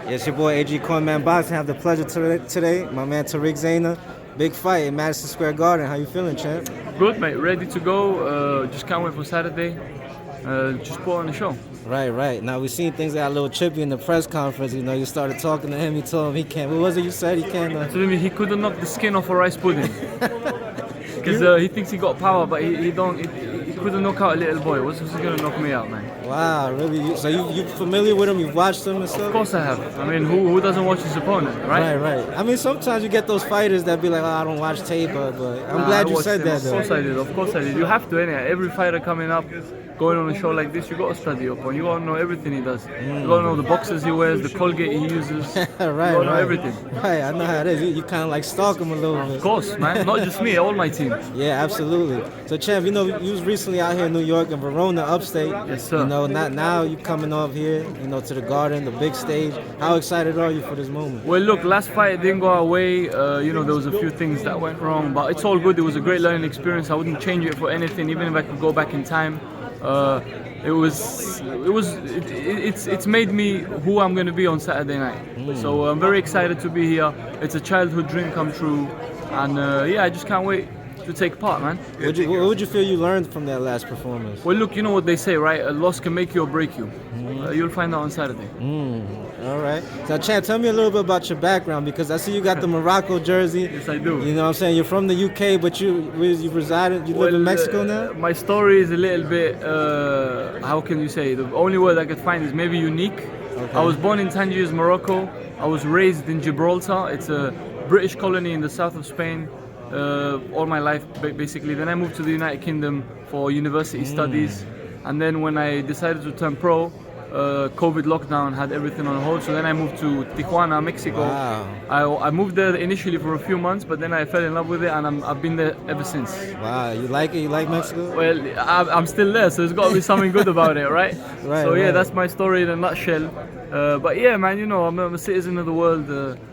It's your boy AG Cornman Boxing. Have the pleasure today. My man Tarik Zaina. Big fight in Madison Square Garden. How you feeling, champ? Good, mate. Ready to go. Just can't wait for Saturday. Just put on the show. Right. Now we seen things got a little trippy in the press conference. You know, you started talking to him. He told him he can't. What was it you said? He can't. I told him he couldn't knock the skin off a rice pudding because he thinks he got power, but he don't. He couldn't knock out a little boy. What's he gonna knock me out, man? Wow, really? So you familiar with him? You've watched him and stuff? Of course I have. I mean, who doesn't watch his opponent, right? Right. I mean, sometimes you get those fighters that be like, oh, I don't watch tape, but I'm glad you said that, though. Of course I did. You have to, innit? Every fighter coming up, going on a show like this, you got to study your opponent. You got to know everything he does. You got to know the boxes he wears, the Colgate he uses. Right, you got to know everything. Right, I know how it is. You kind of like stalk him a little bit. Of course, man. Not just me, all my team. Yeah, absolutely. So, champ, you know, you was recently out here in New York and Verona, upstate. Yes, sir. You know, now you coming off here, you know, to the Garden, the big stage. How excited are you for this moment? Well, look, last fight didn't go our way. You know, there was a few things that went wrong, but it's all good. It was a great learning experience. I wouldn't change it for anything, even if I could go back in time. It's made me who I'm going to be on Saturday night. So I'm very excited to be here. It's a childhood dream come true, and yeah, I just can't wait to take part, man. What would you feel you learned from that last performance? Well, look, you know what they say, right? A loss can make you or break you. You'll find out on Saturday. All right. So, champ, tell me a little bit about your background, because I see you got the Morocco jersey. Yes, I do. You know what I'm saying? You're from the UK, but you live in Mexico now? My story is a little bit, how can you say? The only word I could find is maybe unique. Okay. I was born in Tangiers, Morocco. I was raised in Gibraltar. It's a British colony in the south of Spain. All my life, basically. Then I moved to the United Kingdom for university studies. And then when I decided to turn pro, COVID lockdown had everything on hold, so then I moved to Tijuana, Mexico. Wow. I moved there initially for a few months, but then I fell in love with it, and I've been there ever since. Wow, you like it? You like Mexico? Well, I'm still there, so there's got to be something good about it, right? So yeah, that's my story in a nutshell. But yeah, man, you know, I'm a citizen of the world.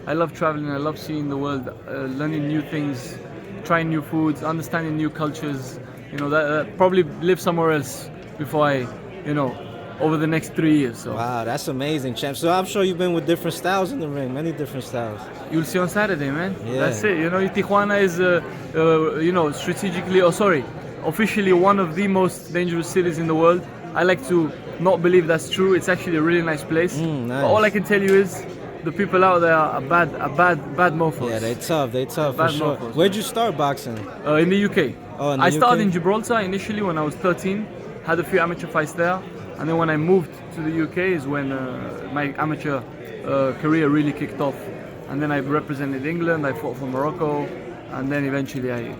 I love traveling, I love seeing the world, learning new things, trying new foods, understanding new cultures. You know, that probably live somewhere else before I, you know, over the next 3 years. So. Wow, that's amazing, champ. So I'm sure you've been with different styles in the ring, many different styles. You'll see on Saturday, man. Yeah. That's it. You know, Tijuana is, you know, officially one of the most dangerous cities in the world. I like to not believe that's true. It's actually a really nice place. Nice. But all I can tell you is, the people out there are bad mofos. Yeah, they tough for sure. Mofos, Where'd you start boxing? In the UK. Oh, in the I UK? started in Gibraltar initially when I was 13. Had a few amateur fights there, and then when I moved to the UK is when my amateur career really kicked off. And then I represented England. I fought for Morocco, and then eventually I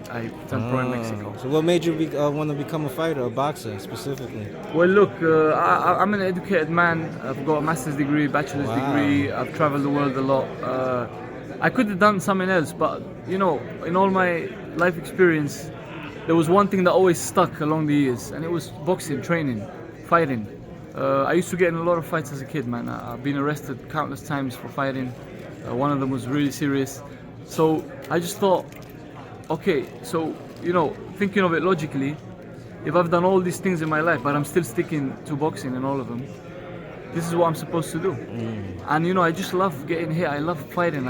turned pro in Mexico. So what made you want to become a fighter, a boxer specifically? Well, look, I'm an educated man. I've got a master's degree, bachelor's degree. I've traveled the world a lot. I could have done something else, but you know, in all my life experience, there was one thing that always stuck along the years, and it was boxing, training, fighting. I used to get in a lot of fights as a kid, man. I've been arrested countless times for fighting. One of them was really serious. So I just thought, okay, so, you know, thinking of it logically, if I've done all these things in my life, but I'm still sticking to boxing and all of them, this is what I'm supposed to do. And, you know, I just love getting hit. I love fighting.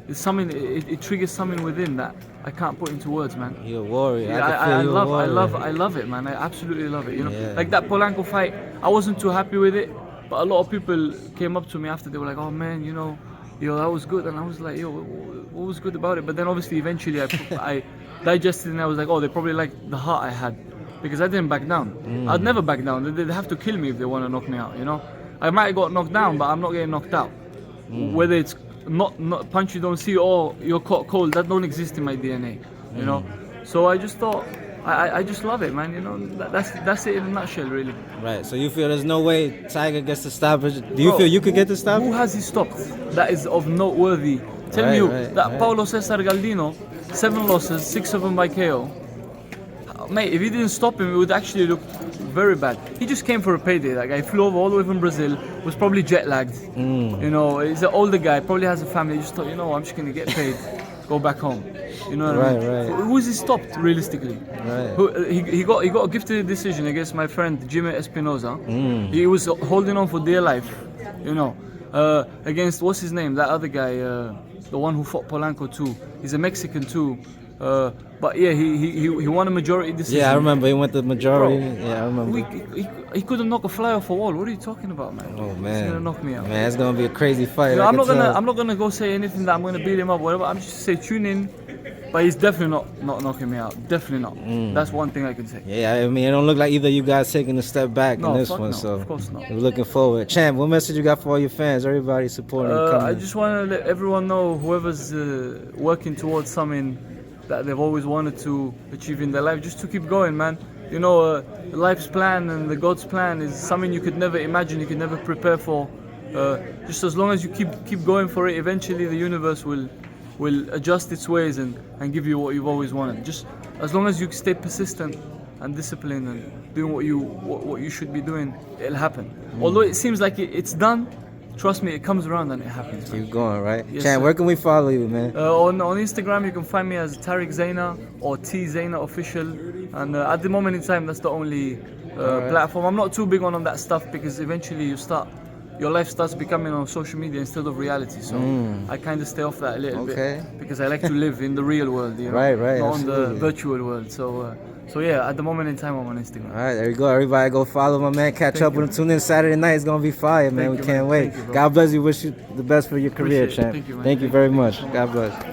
It's something, it triggers something within that I can't put into words, man. You're a warrior. Yeah, I love it, man. I absolutely love it. You know, like that Polanco fight, I wasn't too happy with it, but a lot of people came up to me after. They were like, "Oh man, you know, that was good," and I was like, "Yo, what was good about it?" But then obviously, eventually, I digested, and I was like, "Oh, they probably liked the heart I had," because I didn't back down. I'd never back down. They'd have to kill me if they want to knock me out. You know, I might have got knocked down, but I'm not getting knocked out. Whether it's not punch you don't see or you're caught cold, that don't exist in my DNA, you know. So I just thought, I just love it, man. You know, that's it in a nutshell, really. Right. So you feel there's no way Tiger gets to stop it? Do you feel you could get to stop it? Who has he stopped? That is of noteworthy. Tell me that Paulo Cesar Galdino, 7 losses, 6 of them by KO. Mate, if he didn't stop him, it would actually look very bad. He just came for a payday. That guy flew over all the way from Brazil, was probably jet lagged. You know, he's an older guy, probably has a family. He just thought, you know, I'm just gonna get paid, go back home. You know what I mean? Right. Who is he stopped realistically? Right. He got a gifted decision against my friend Jimmy Espinoza. He was holding on for dear life, you know. Against what's his name? That other guy, the one who fought Polanco too. He's a Mexican too. But yeah, he won a majority decision. Yeah, I remember he went the majority. Bro, Yeah, I remember. He couldn't knock a fly off a wall. What are you talking about, man? Oh He's man, gonna knock me out. man, it's gonna be a crazy fight. You know, I I'm can not tell. gonna go say anything that I'm gonna beat him up, whatever. I'm just say tune in, but he's definitely not knocking me out. Definitely not. That's one thing I can say. Yeah, I mean, it don't look like either of you guys taking a step back No, in this fuck one, no, so of course not. we're looking forward. Champ, what message you got for all your fans? Everybody supporting you coming. I just want to let everyone know, whoever's working towards something that they've always wanted to achieve in their life, just to keep going, man. You know, life's plan and the God's plan is something you could never imagine, you could never prepare for. Just as long as you keep going for it, eventually the universe will adjust its ways and give you what you've always wanted. Just as long as you stay persistent and disciplined and doing what you should be doing, it'll happen. Although it seems like it's done, trust me, it comes around and it happens. Keep going, right? Yes, Champ, sir. where can we follow you, man? On Instagram, you can find me as Tarik Zaina or T Zaina Official, and at the moment in time, that's the only platform. I'm not too big on that stuff because eventually your life starts becoming on social media instead of reality. So I kind of stay off that a little bit because I like to live in the real world, you know, Right, not absolutely. on the virtual world. So yeah, at the moment in time, I'm on Instagram. All right, there you go. Everybody go follow my man. Catch up with him. Tune in Saturday night. It's going to be fire, man. Thank We you, can't man. wait. Thank you, bro. God bless you. Wish you the best for your career, Appreciate it. champ. Thank you, man. Thank you Thank very you. much. Thank you so God bless.